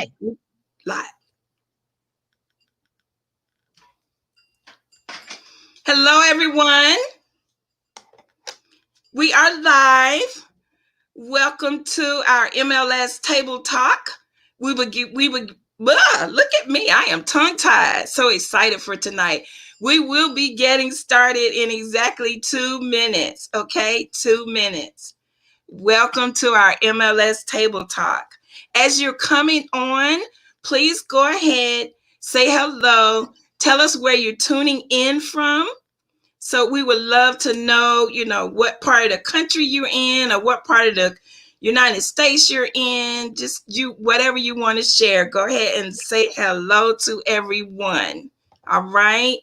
Okay, live. Hello, everyone. We are live. Welcome to our MLS Table Talk. Look at me. I am tongue-tied. So excited for tonight. We will be getting started in exactly 2 minutes. Okay, 2 minutes. Welcome to our MLS Table Talk. As you're coming on, please go ahead, say hello, tell us where you're tuning in from. So we would love to know, what part of the country you're in or what part of the United States you're in. Just whatever you want to share. Go ahead and say hello to everyone. All right.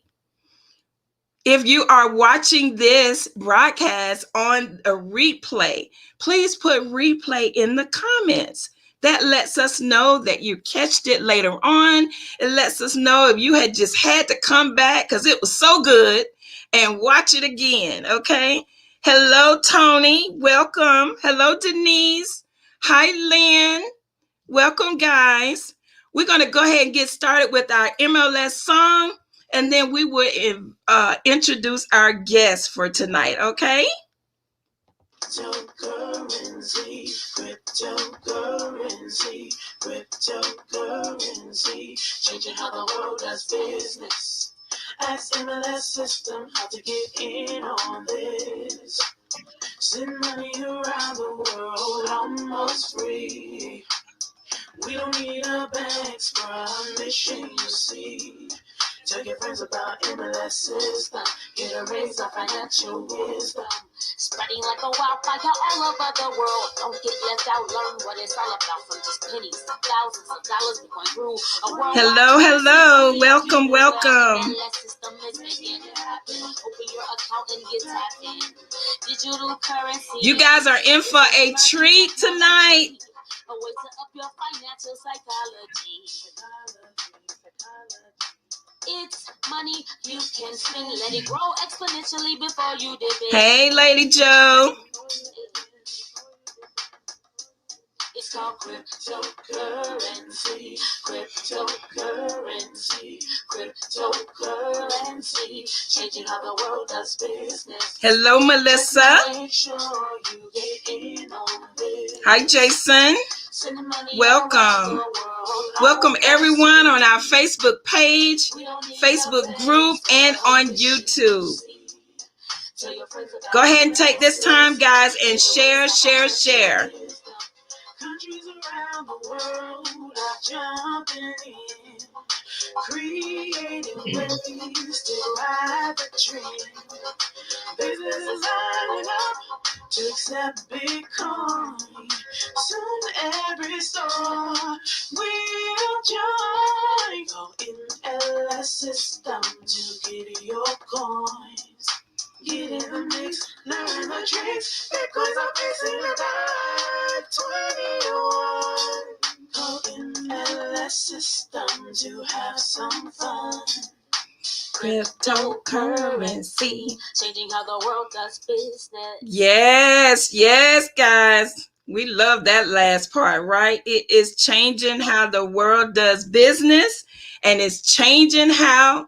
If you are watching this broadcast on a replay, please put replay in the comments. That lets us know that you catched it later on. It lets us know if you had just had to come back because it was so good and watch it again, okay? Hello, Tony. Welcome. Hello, Denise. Hi, Lynn. Welcome, guys. We're going to go ahead and get started with our MLS song, and then we will introduce our guests for tonight, okay? Cryptocurrency, changing how the world does business. Ask MLS system how to get in on this. Send money around the world almost free. We don't need a bank's permission, you see. Tell your friends about MLS system. Get a raise of financial wisdom. Spreading like a wildfire all over the world. Don't get left out. Learn what it's all about. From just pennies to thousands of dollars. Bitcoin grew a world. Hello. Welcome. MLS system is making it happen. Open your account and get tapped in. Digital currency. You guys are in for a treat tonight. A way to up your financial psychology. It's money you can spend. Let it grow exponentially before you dip it. Hey, Lady Joe. It's called cryptocurrency. Changing how the world does business. Hello, Melissa. Make sure you get in on this. Hi, Jason. Welcome. Welcome everyone on our Facebook page, Facebook group, and on YouTube. Go ahead and take this time, guys, and share. Countries around the world are jumping in, creating ways to ride the trend. Businesses lining up to accept Bitcoin. Soon every store will join. Go in MLS system to get your coins. Get in the mix, learn the tricks. Bitcoins are facing about 21. Go in MLS system to have some fun. Cryptocurrency, changing how the world does business. Yes, guys. We love that last part, right? It is changing how the world does business, and it's changing how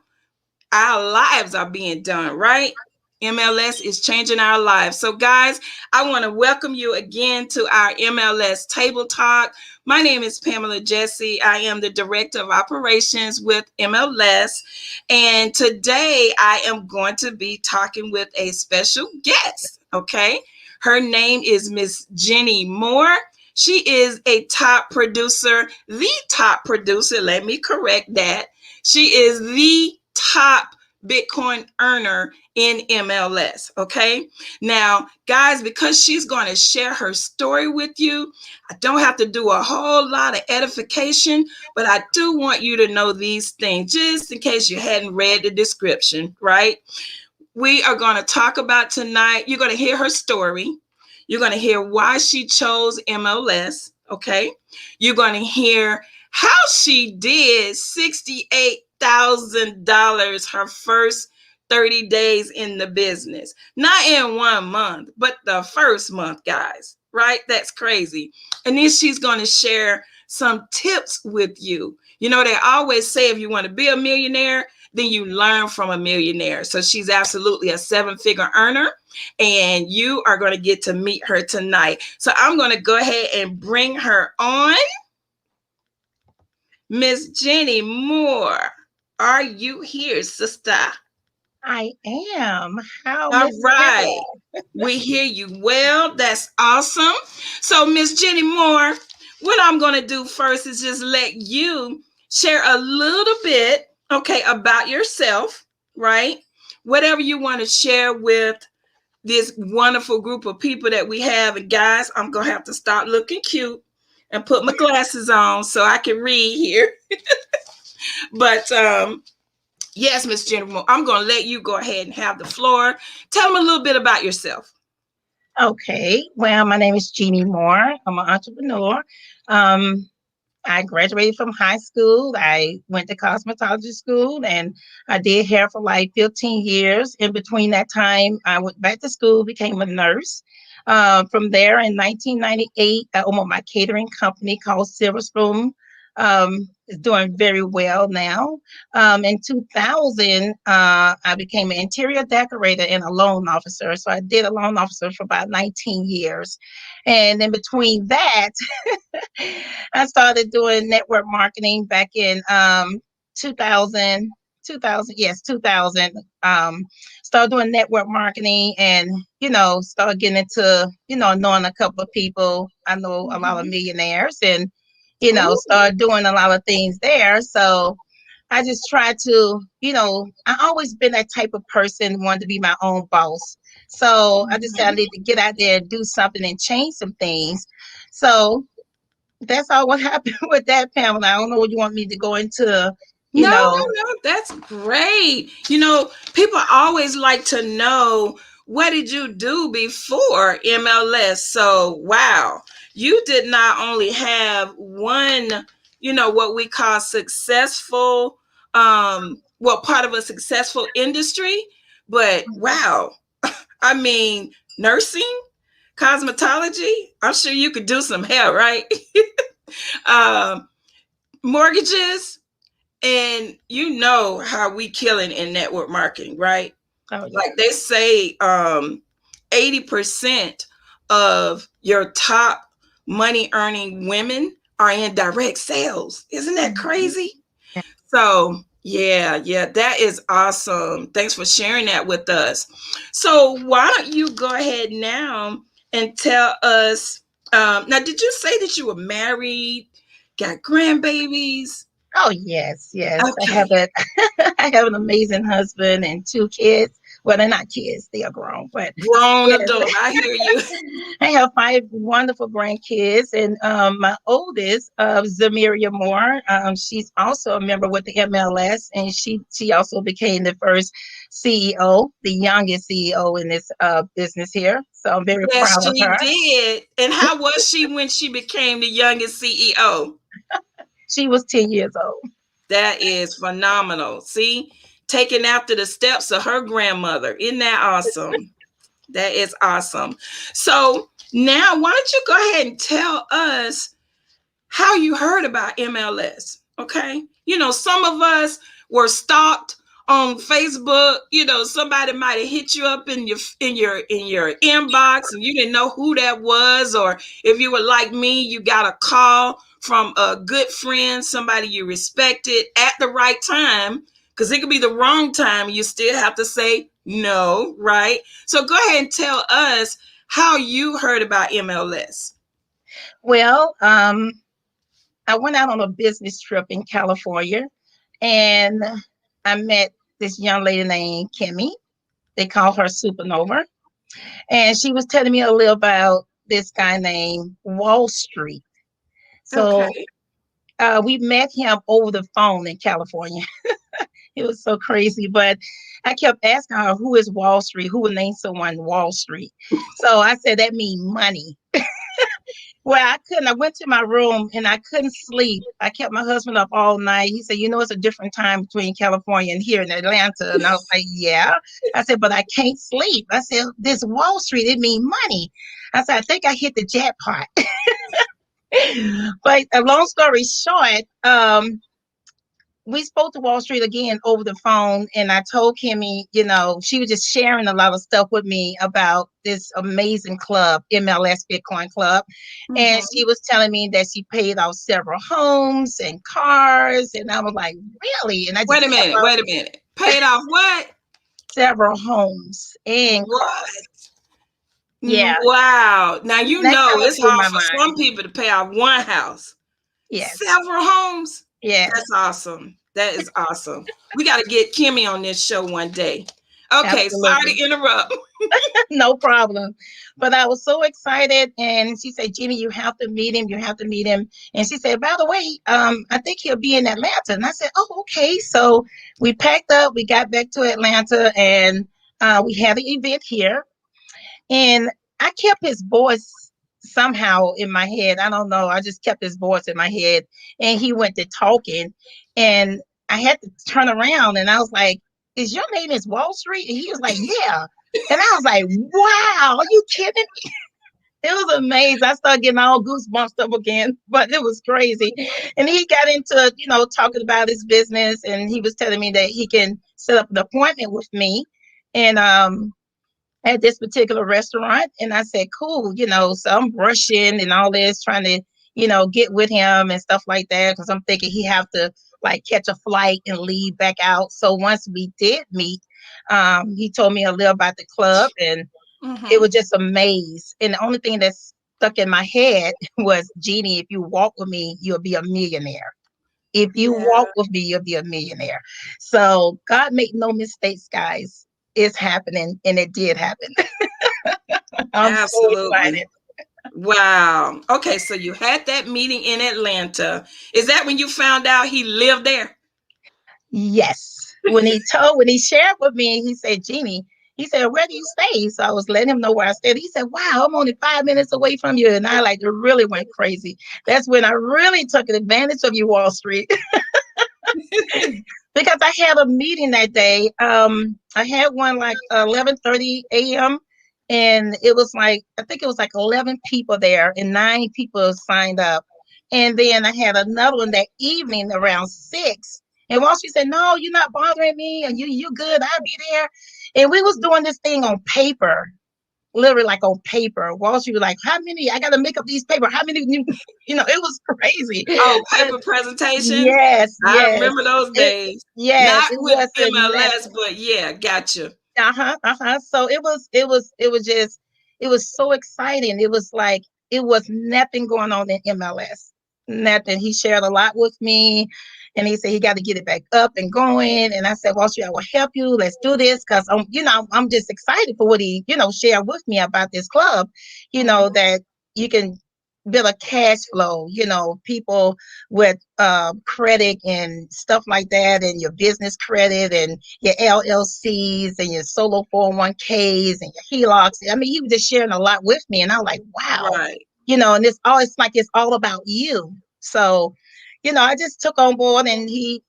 our lives are being done, right? MLS is changing our lives. So, guys, I want to welcome you again to our MLS Table Talk. My name is Pamela Jessie. I am the Director of Operations with MLS. And today I am going to be talking with a special guest, okay? Her name is Miss Jeanie Moore. She is a top producer, the top producer. Let me correct that. She is the top Bitcoin earner in MLS, okay? Now, guys, because she's going to share her story with you, I don't have to do a whole lot of edification, but I do want you to know these things, just in case you hadn't read the description, right? We are going to talk about tonight, you're going to hear her story. You're going to hear why she chose MLS, okay? You're going to hear how she did $68,000 her first 30 days in the business. Not in 1 month, but the first month, guys, right? That's crazy. And then she's going to share some tips with you. You know, they always say if you want to be a millionaire, then you learn from a millionaire. So she's absolutely a 7-figure earner, and you are going to get to meet her tonight. So I'm going to go ahead and bring her on. Miss Jeanie Moore, are you here, sister? I am. How, All Miss right. Pamela? We hear you well. That's awesome. So, Miss Jeanie Moore, what I'm going to do first is just let you share a little bit, okay, about yourself, right? Whatever you want to share with this wonderful group of people that we have. And guys, I'm going to have to stop looking cute and put my glasses on so I can read here. But yes, Miss Jeanie Moore, I'm going to let you go ahead and have the floor. Tell them a little bit about yourself. Okay. Well, my name is Jeanie Moore. I'm an entrepreneur. Um, I graduated from high school. I went to cosmetology school and I did hair for like 15 years. In between that time, I went back to school, became a nurse. From there in 1998, I owned my catering company called Silver Spoon. It's doing very well now. In 2000, I became an interior decorator and a loan officer. So I did a loan officer for about 19 years. And in between that, I started doing network marketing back in 2000, 2000, yes, 2000. Started doing network marketing and, started getting into, knowing a couple of people. I know a lot of Mm-hmm. millionaires and, Ooh. started doing a lot of things there. So I just tried to, I always been that type of person, wanted to be my own boss. So I just said I Mm-hmm. need to get out there and do something and change some things. So that's all what happened with that, Pamela. I don't know what you want me to go into, you No, know. no, no. That's great. You know, people always like to know what did you do before MLS. So, wow, you did not only have one, what we call successful, well, part of a successful industry, but wow, I mean, nursing, cosmetology. I'm sure you could do some hair, right? um, Mortgages, and you know how we killing in network marketing, right? Oh Like yeah. they say 80% of your top money earning women are in direct sales. Isn't that Mhm. crazy? So, yeah, yeah, that is awesome. Thanks for sharing that with us. So, why don't you go ahead now and tell us? Now, did you say that you were married, got grandbabies? Oh yes, yes. I have Okay. a I have an amazing husband and two kids. Well, they're not kids; they are grown. But Grown yes, adult. I hear you. I have five wonderful grandkids, and my oldest, Zamiria Moore, she's also a member with the MLS, and she also became the first CEO, the youngest CEO in this business here. So I'm very Yes, proud of she her. did. And how was she when she became the youngest CEO? She was 10 years old. That is phenomenal. See, taking after the steps of her grandmother. Isn't that awesome? That is awesome. So now, why don't you go ahead and tell us how you heard about MLS. Okay. Some of us were stalked on Facebook. Somebody might have hit you up in your inbox and you didn't know who that was. Or if you were like me, you got a call from a good friend, somebody you respected at the right time. Because it could be the wrong time. You still have to say no, right? So go ahead and tell us how you heard about MLS. Well, I went out on a business trip in California and I met this young lady named Kimmy. They call her Supernova. And she was telling me a little about this guy named Wall Street. So Okay. we met him over the phone in California. It was so crazy. But I kept asking her, who is Wall Street? Who would name someone Wall Street? So I said, that means money. Well, I couldn't. I went to my room and I couldn't sleep. I kept my husband up all night. He said, it's a different time between California and here in Atlanta. And I was like, yeah. I said, but I can't sleep. I said, this Wall Street, it means money. I said, I think I hit the jackpot. But a long story short, we spoke to Wall Street again over the phone, and I told Kimmy, she was just sharing a lot of stuff with me about this amazing club, MLS Bitcoin Club. And Mm-hmm. she was telling me that she paid off several homes and cars. And I was like, really? And I Wait just a kept minute. up Wait a minute. Paid off what? several homes and cars. What? Yeah. Wow. Now you That know kind of it's blew hard my for some mind. people to pay off one house. Yes. Several homes. That's Yes. awesome. That is awesome. We got to get Kimmy on this show one day. Okay, sorry Absolutely. to interrupt. No problem. But I was so excited. And she said, Jeannie, you have to meet him. You have to meet him. And she said, by the way, I think he'll be in Atlanta. And I said, oh, okay. So we packed up, we got back to Atlanta, and we had an event here. And I kept his voice somehow in my head. I don't know. I just kept his voice in my head. And he went to talking. And I had to turn around and I was like, is your name is Wall Street? And he was like, yeah. And I was like, wow, are you kidding? It was amazing. I started getting all goosebumps up again, but it was crazy. And he got into, talking about his business, and he was telling me that he can set up an appointment with me. And at this particular restaurant. And I said, cool, so I'm rushing and all this, trying to, get with him and stuff like that. Cause I'm thinking he have to like catch a flight and leave back out. So once we did meet, he told me a little about the club, and it Mm-hmm. was just a maze. And the only thing that's stuck in my head was, Jeannie, if you walk with me, you'll be a millionaire. If you walk Yeah, with me, you'll be a millionaire. So God made no mistakes, guys. It's happening, and it did happen. I'm so absolutely. excited. Wow. Okay, so you had that meeting in Atlanta. Is that when you found out he lived there? Yes. When he shared with me, he said, Jeannie, he said, where do you stay? So I was letting him know where I stayed. He said, wow, I'm only 5 minutes away from you. And I like really went crazy. That's when I really took advantage of you, Wall Street. Because I had a meeting that day. I had one like 11:30 a.m. and it was like, I think it was like 11 people there and 9 people signed up. And then I had another one that evening around 6. And once she said, no, you're not bothering me, and you good, I'll be there. And we was doing this thing on paper, literally like on paper. Wall Street was like, how many? I got to make up these paper. How many? It was crazy. Oh, But paper presentation. yes, I yes. remember those It days. yes, Not it with wasn't MLS, nothing. but yeah, gotcha. Uh-huh, uh-huh. So it was so exciting. It was like it was nothing going on in MLS. Nothing. He shared a lot with me, and he said he got to get it back up and going. And I said, well, sure, I will help you. Let's do this, because I'm just excited for what he, shared with me about this club, Mhm. that you can build a cash flow, people with credit and stuff like that, and your business credit and your LLCs and your solo 401ks and your HELOCs. I mean, he was just sharing a lot with me, and I'm like, wow, Right. and it's all about you. So, I just took on board, and we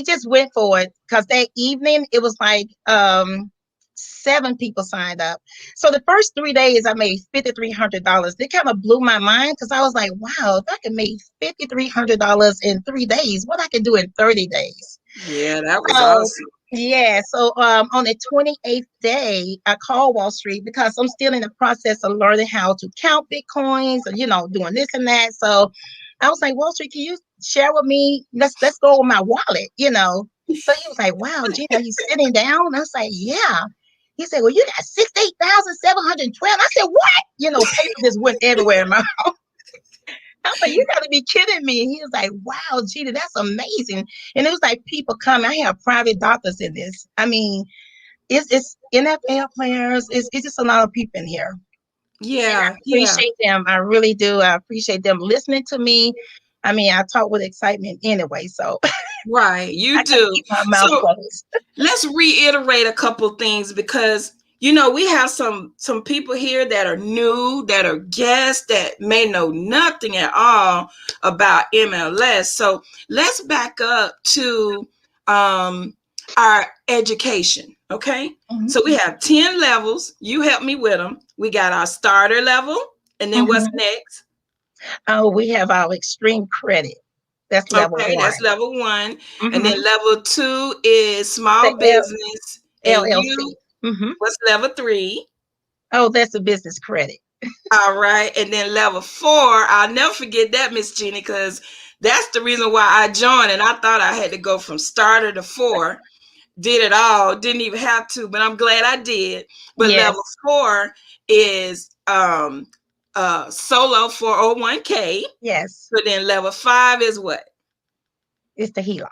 just went for it, because that evening it was like 7 people signed up. So the first 3 days I made $5,300. It kind of blew my mind, because I was like, wow, if I can make $5,300 in 3 days, what I can do in 30 days. Yeah, that was So awesome. yeah, so on the 28th day, I called Wall Street, because I'm still in the process of learning how to count Bitcoins, and doing this and that. So I was like, Wall Street, can you share with me? Let's go with my wallet. So he was like, wow, Gina, are you sitting down? I was like, yeah. He said, well, you got 68,712. I said, what? Paper just went everywhere in my I was like, you gotta be kidding me. And he was like, wow, Gina, that's amazing. And it was like people coming. I have private doctors in this. I mean, it's NFL players. It's just a lot of people in here. And I Yeah, yeah. appreciate them. I really do. I appreciate them listening to me. I mean, I talk with excitement anyway, so Right. You I couldn't do. keep my mouth So closed. let's reiterate a couple things, because we have some people here that are new, that are guests, that may know nothing at all about MLS. So let's back up to um our education. Okay, Mhm, so we have 10 levels. You help me with them. We got our starter level, and then what's mhm. next? Oh, we have our extreme credit. That's level Okay, that's one. level one. And Mm-hmm. then level two is The small business. And LLC. you, Mm-hmm. what's level three? Oh, that's a business credit. All right. And then level four, I'll never forget that, Miss Jeannie, because that's the reason why I joined. And I thought I had to go from starter to four. Did it all, didn't even have to, but I'm glad I did. But level Yes. four is solo 401k. Yes. So then level five is what? It's the HELOC.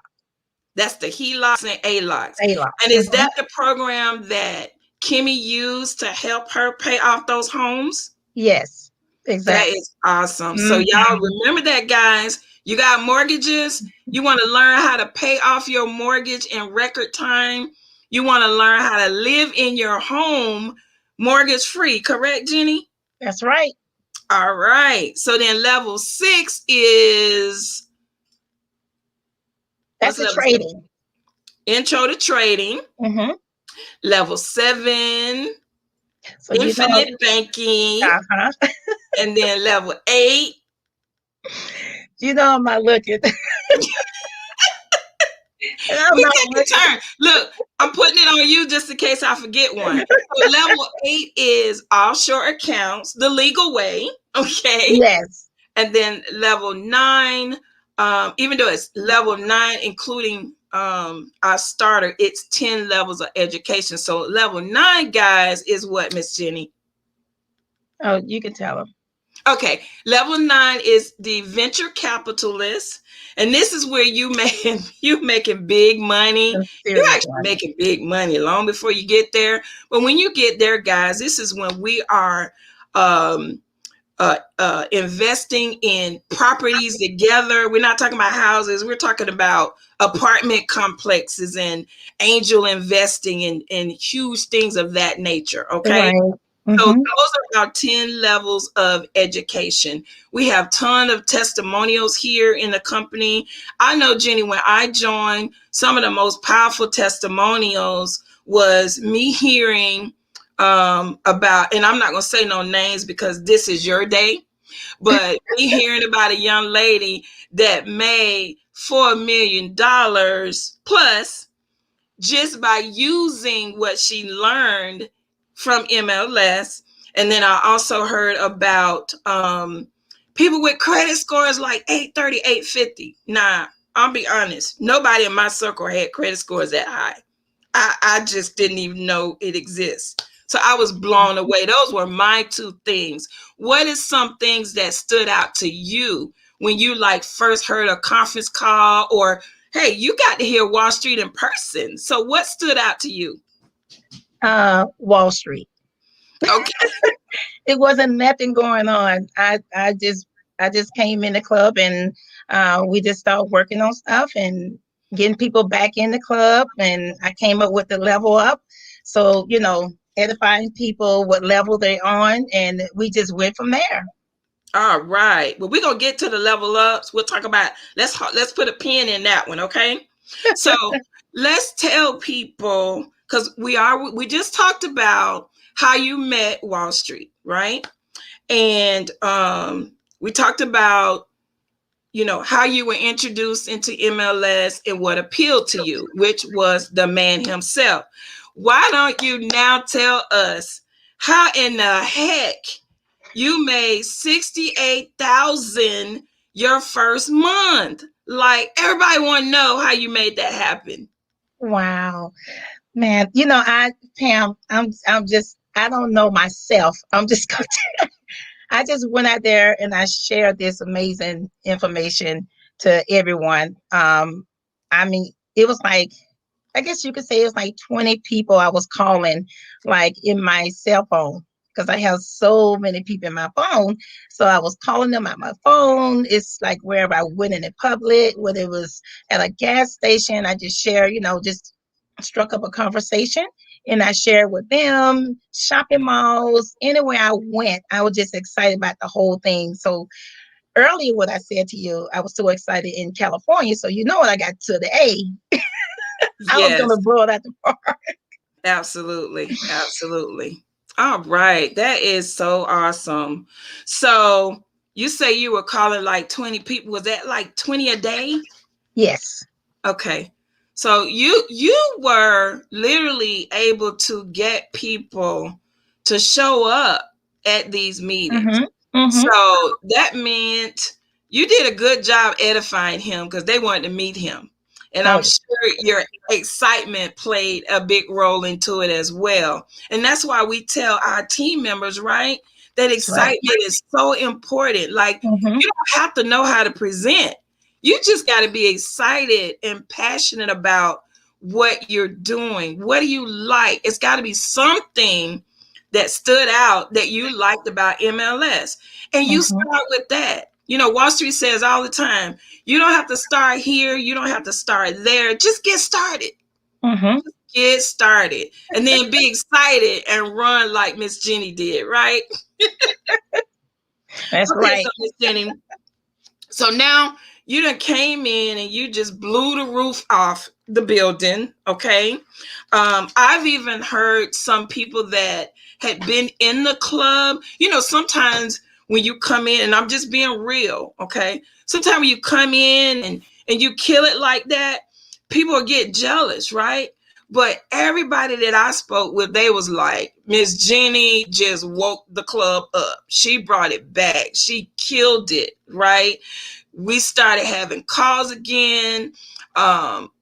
That's the HELOCs and ALOCs. ALOC. And is Mm-hmm. that the program that Kimmy used to help her pay off those homes? Yes. That Exactly. is awesome. So y'all Mm-hmm. remember that, guys. You got mortgages. You want to learn how to pay off your mortgage in record time. You want to learn how to live in your home mortgage free. Correct, Jenny? That's right. All right. So then level six is That's what's the level six? trading. Intro to trading. Mm-hmm. Level seven, So infinite banking. uh-huh. And then level eight. I'm not looking. I'm You not take your looking. turn. Look, I'm putting it on you just in case I forget one. So level eight is offshore accounts, the legal way. Okay. Yes. And then level nine, even though it's level nine, including our starter, it's 10 levels of education. So level nine, guys, is what, Miss Jenny? Oh, you can tell them. Okay, level nine is the venture capitalist, and this is where you making big money. Some You're serious actually money. making big money long before you get there. But when you get there, guys, this is when we are um, investing in properties together. We're not talking about houses. We're talking about apartment complexes and angel investing and huge things of that nature. Okay, Right. so Mm-hmm. those are our 10 levels of education. We have ton of testimonials here in the company. I know, Jenny, when I joined, some of the most powerful testimonials was me hearing about, and I'm not going to say no names because this is your day, but me hearing about a young lady that made $4 million plus just by using what she learned from MLS. And then I also heard about people with credit scores like 830, 850. Nah, I'll be honest, nobody in my circle had credit scores that high. I just didn't even know it exists. So I was blown away. Those were my two things. What is some things that stood out to you when you like first heard a conference call, or hey, you got to hear Wall Street in person? So what stood out to you? Wall Street. Okay. It wasn't nothing going on. I just came in the club and we just started working on stuff and getting people back in the club. And I came up with the level up. So, edifying people what level they're on. And we just went from there. All right. Well, we're gonna get to the level ups. We'll talk about let's put a pin in that one, okay? So let's tell people, because we just talked about how you met Wall Street, right? And we talked about how you were introduced into MLS and what appealed to you, which was the man himself. Why don't you now tell us how in the heck you made 68,000 your first month? Like, everybody want to know how you made that happen. Wow. Man, Pam, I don't know myself. I'm just going I just went out there and I shared this amazing information to everyone. I mean, it was like, I guess you could say it was like 20 people I was calling, like in my cell phone, because I have so many people in my phone. So I was calling them at my phone. It's like wherever I went in the public, whether it was at a gas station, I just share, just struck up a conversation and I shared with them, shopping malls, anywhere I went. I was just excited about the whole thing. So earlier, what I said to you, I was so excited in California. So when I got to the A, I was Yes, gonna blow it out the park. absolutely. Absolutely. All right. That is so awesome. So You say you were calling like 20 people. Was that like 20 a day? Yes. Okay. So you were literally able to get people to show up at these meetings. Mm-hmm. Mm-hmm. So that meant you did a good job edifying him because they wanted to meet him. And Oh, I'm sure your excitement played a big role into it as well. And that's why we tell our team members, right? That that's right. excitement is so important. Like, Mm-hmm. you don't have to know how to present. You just got to be excited and passionate about what you're doing. What do you like? It's got to be something that stood out that you liked about MLS. And you Mm-hmm. start with that. You know, Wall Street says all the time, you don't have to start here, you don't have to start there. Just get started. Mm-hmm. Get started. And then be excited and run like Miss Jeanie did, right? That's Okay, so right. Miss Jeanie, so now you done came in and you just blew the roof off the building. Okay. I've even heard some people that had been in the club. You know, sometimes when you come in, and I'm just being real, okay. Sometimes when you come in and you kill it like that, people get jealous, right? But everybody that I spoke with, they was like, Miss Jeanie just woke the club up. She brought it back. She killed it, right? We started having calls again,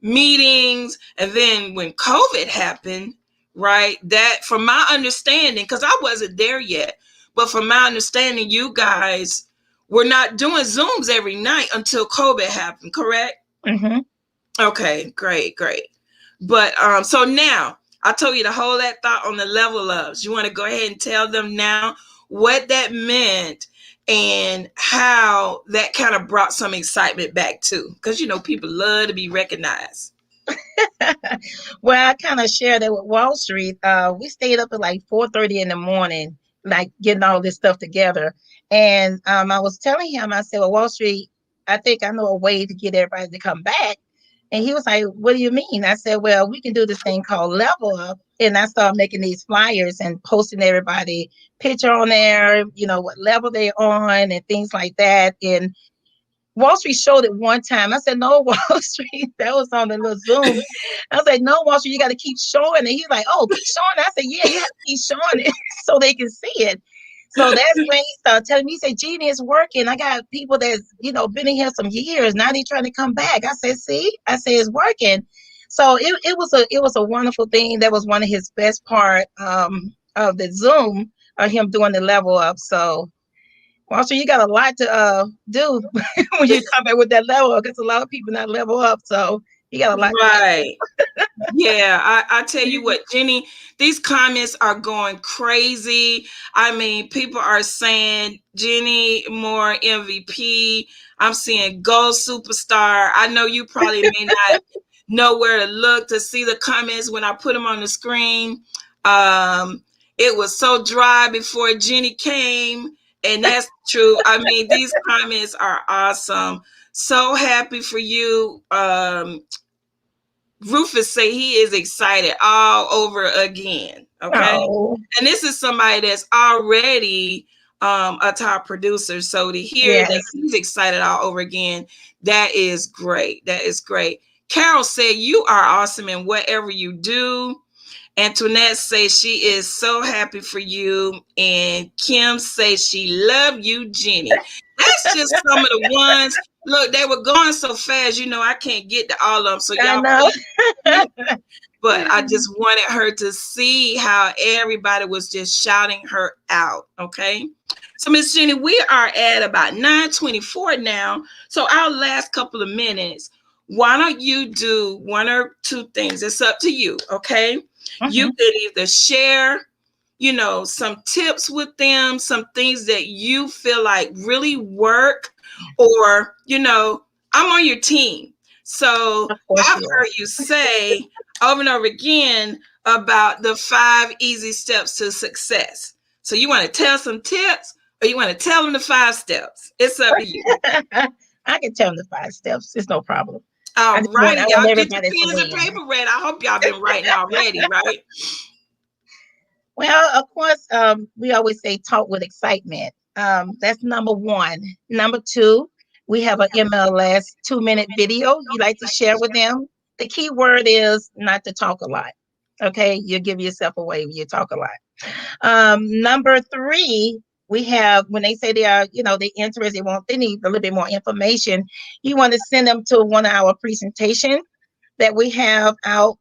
meetings. And then when COVID happened, right, that from my understanding, because I wasn't there yet, but from my understanding, you guys were not doing Zooms every night until COVID happened, correct? Mm-hmm. Okay, great, great. But so now I told you to hold that thought on the level ups. You want to go ahead and tell them now what that meant and how that kind of brought some excitement back too. Because you know, people love to be recognized. Well, I kind of share that with Wall Street. We stayed up at like 4:30 in the morning, like getting all this stuff together. And I was telling him, I said, "Well, Wall Street, I think I know a way to get everybody to come back." And he was like, "What do you mean?" I said, "Well, we can do this thing called Level Up." And I started making these flyers and posting everybody picture on there, what level they're on and things like that. And Wall Street showed it one time. I said, "No, Wall Street." That was on the little Zoom. I was like, "No, Wall Street, you got to keep showing it." He's like, "Oh, keep showing it." I said, "Yeah, you have to keep showing it so they can see it." So that's when he started telling me, he said, "Jeanie, it's working. I got people that's, been in here some years. Now they trying to come back." I said, "See?" I said, "It's working." So it was a wonderful thing. That was one of his best part of the Zoom, him doing the level up. So well, so you got a lot to do when you come back with that level because a lot of people not level up. So you got a lot to Right. Yeah, I tell you what, Jenny, these comments are going crazy. I mean, people are saying Jenny Moore MVP. I'm seeing gold superstar. I know you probably may not know where to look to see the comments when I put them on the screen. It was so dry before Jenny came, and that's true. I mean, these comments are awesome. So happy for you. Rufus say he is excited all over again. Okay. Oh, And this is somebody that's already a top producer. So to hear that yes. he's excited all over again, that is great. That is great. Carol said, "You are awesome in whatever you do." Antoinette says she is so happy for you. And Kim says she love you, Jenny. That's just some of the ones. Look, they were going so fast, I can't get to all of them. So I y'all know. please, but I just wanted her to see how everybody was just shouting her out. Okay. So Miss Jenny, we are at about 9:24 now. So our last couple of minutes, why don't you do one or two things? It's up to you. Okay. You Mhm. could either share, some tips with them, some things that you feel like really work, or, I'm on your team. So Of course I've you are. heard you say over and over again about the 5 easy steps to success. So you want to tell some tips or you want to tell them the 5 steps? It's up to you. I can tell them the 5 steps. It's no problem. I All just want righty, I want y'all get your everybody to pens and win. paper ready. I hope y'all been writing already, right? Well, of course, we always say talk with excitement. That's number one. Number two, we have an MLS 2-minute video you like to share with them. The key word is not to talk a lot. Okay, you give yourself away when you talk a lot. Number three, we have when they say they are, they interested, they need a little bit more information. You want to send them to one of our presentation that we have out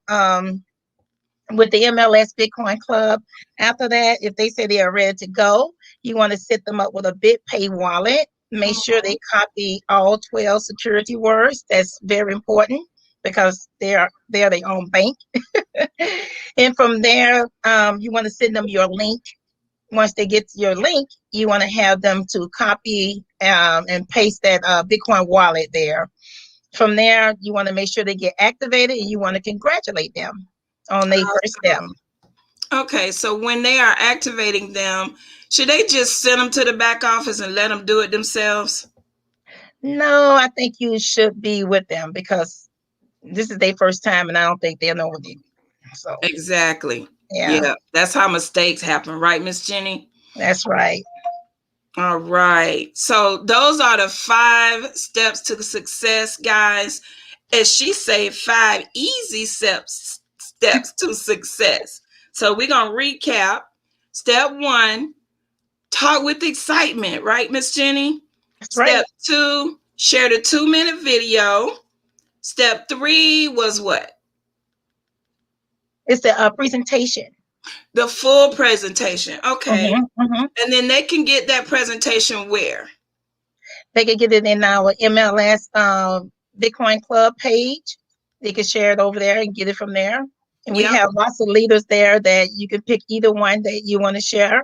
with the MLS Bitcoin Club. After that, if they say they are ready to go, you want to set them up with a BitPay wallet. Make sure they copy all 12 security words. That's very important because they're their own bank. And from there, you want to send them your link. Once they get your link, you want to have them to copy and paste that Bitcoin wallet there. From there, you want to make sure they get activated, and you want to congratulate them on their first step. Okay, so when they are activating them, should they just send them to the back office and let them do it themselves? No, I think you should be with them because this is their first time, and I don't think they'll know what they do. So, Exactly. yeah, Yeah, that's how mistakes happen, right, Miss Jeanie? that's right. All right. So those are the 5 steps to success, guys. As she say, 5 easy steps to success. So we're gonna recap. Step 1, talk with excitement, right, Miss Jeanie? That's Step right. 2, share the 2-minute video. Step 3 was what? It's a presentation. The full presentation. Okay. Hmm. Hmm. And then they can get that presentation where? They can get it in our MLS Bitcoin Club page. They can share it over there and get it from there. And we Yep, have lots of leaders there that you can pick either one that you want to share.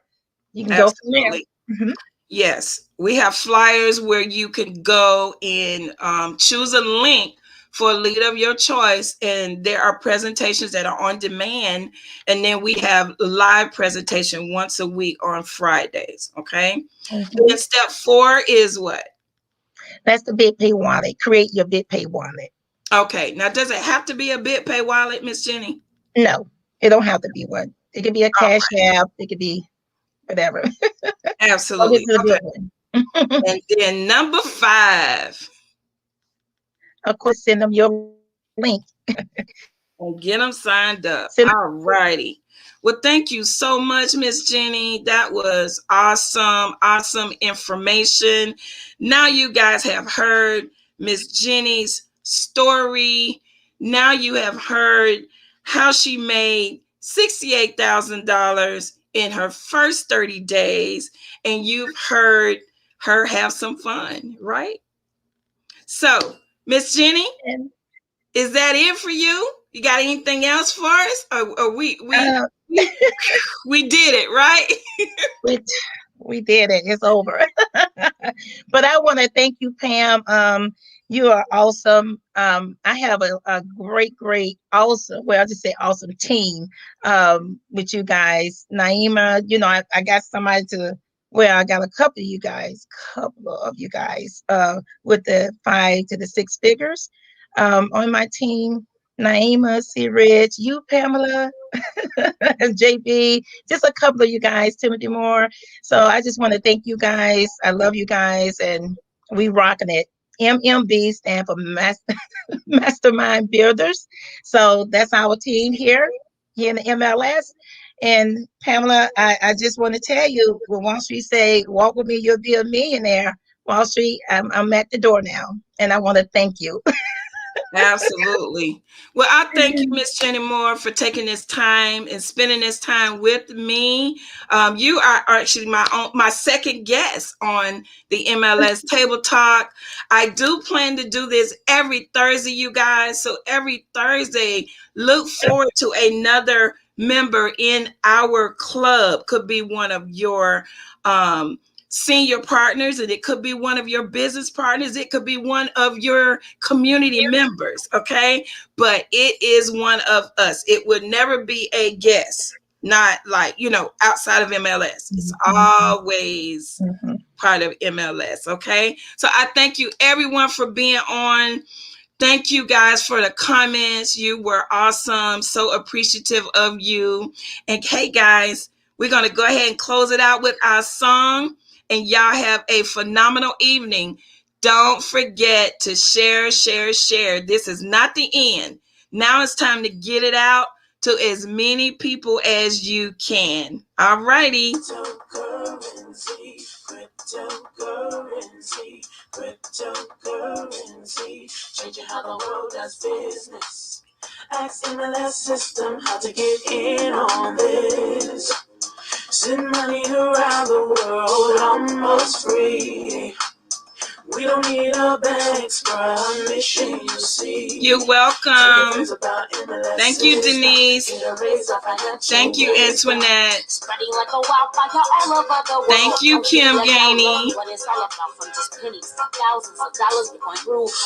You can go from there. absolutely. Hmm. Yes, we have flyers where you can go and choose a link for a leader of your choice, and there are presentations that are on demand, and then we have live presentation once a week on Fridays. Okay. Hmm. Then step 4 is what? That's the BitPay wallet. Create your BitPay wallet. Okay. Now, does it have to be a BitPay wallet, Miss Jenny? No, it don't have to be one. It could be a All Cash right. App. It could be whatever. Oh, this Absolutely. is a Okay. good one. And then number 5. Of course, send them your link. And get them signed up. Send All righty. Well, thank you so much, Miss Jenny. That was awesome, awesome information. Now you guys have heard Miss Jenny's story. Now you have heard how she made $68,000 in her first 30 days, and you've heard her have some fun, right? So, Miss Jenny, and, is that it for you? You got anything else for us? Or uh, we did it, right? we, we did it. It's over. But I want to thank you, Pam. You are awesome. I have a great, awesome, well, I'll just say awesome team with you guys. Naima, I got somebody I got a couple of you guys with the 5 to the 6 figures on my team. Naima, C. Rich, you, Pamela, JB, just a couple of you guys, Timothy Moore. So I just want to thank you guys. I love you guys, and we rocking it. MMB stand for Mastermind Builders. So that's our team here in the MLS. And Pamela, I just want to tell you, when Wall Street say, walk with me, you'll be a millionaire. Wall Street, I'm at the door now. And I want to thank you. Absolutely. Well, I thank you, Miss Jenny Moore, for taking this time and spending this time with me. You are actually my second guest on the MLS Table Talk. I do plan to do this every Thursday, you guys. So every Thursday, look forward to another member in our club. Could be one of your senior partners, and it could be one of your business partners, it could be one of your community members, okay? But it is one of us. It would never be a guest, not like, outside of MLS. It's always part of MLS, okay? So I thank you everyone for being on. Thank you guys for the comments. You were awesome. So appreciative of you. And hey guys, we're going to go ahead and close it out with our song. and y'all have a phenomenal evening. Don't forget to share, share, share. This is not the end. Now it's time to get it out to as many people as you can. All righty. Cryptocurrency, cryptocurrency, cryptocurrency, changing how the world does business. Ask MLS system how to get in on this. Send money around the world almost free. We don't need a bank's permission, you see. You're welcome. Thank you, Denise. Thank you, Antoinette. Thank you, Kim Jeanie.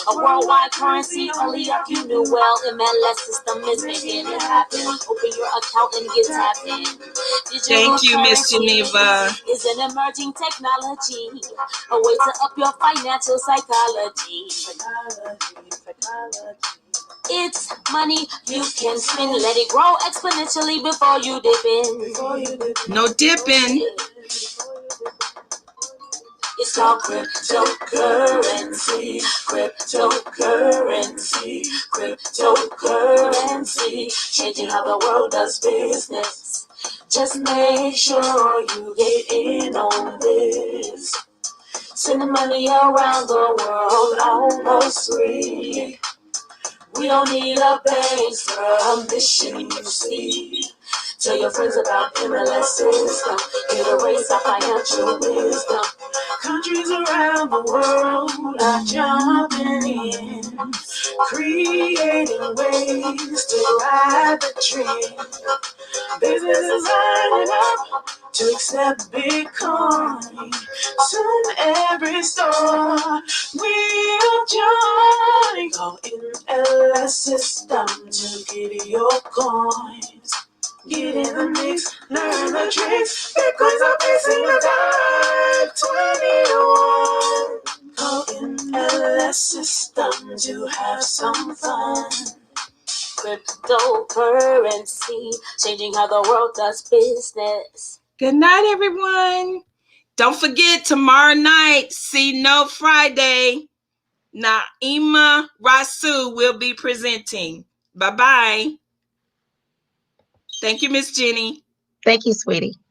A worldwide currency, only if you knew well. MLS system is making it happen. Open your account and get tapped in. Thank you, Miss Geneva. Is an emerging technology, a way to up your financial psychology. It's money you can spend. Let it grow exponentially before you dip in. No dipping. It's called cryptocurrency, cryptocurrency, cryptocurrency, changing how the world does business. Just make sure you get in on this. Send money around the world almost free. We don't need a bank's permission, you see. Tell your friends about MLS system. Get a raise of financial wisdom. Countries around the world are jumping in, creating ways to ride the trend. Businesses lining up to accept Bitcoin. Soon every store will join. Call MLS system to get your coins. Get in the mix, learn the tricks. Bitcoins are facing the dark 2021. Call MLS system to have some fun. Cryptocurrency, changing how the world does business. Good night, everyone. Don't forget, tomorrow night, See No Friday, Naima Rasu will be presenting. Bye-bye. Thank you, Miss Jeanie. Thank you, sweetie.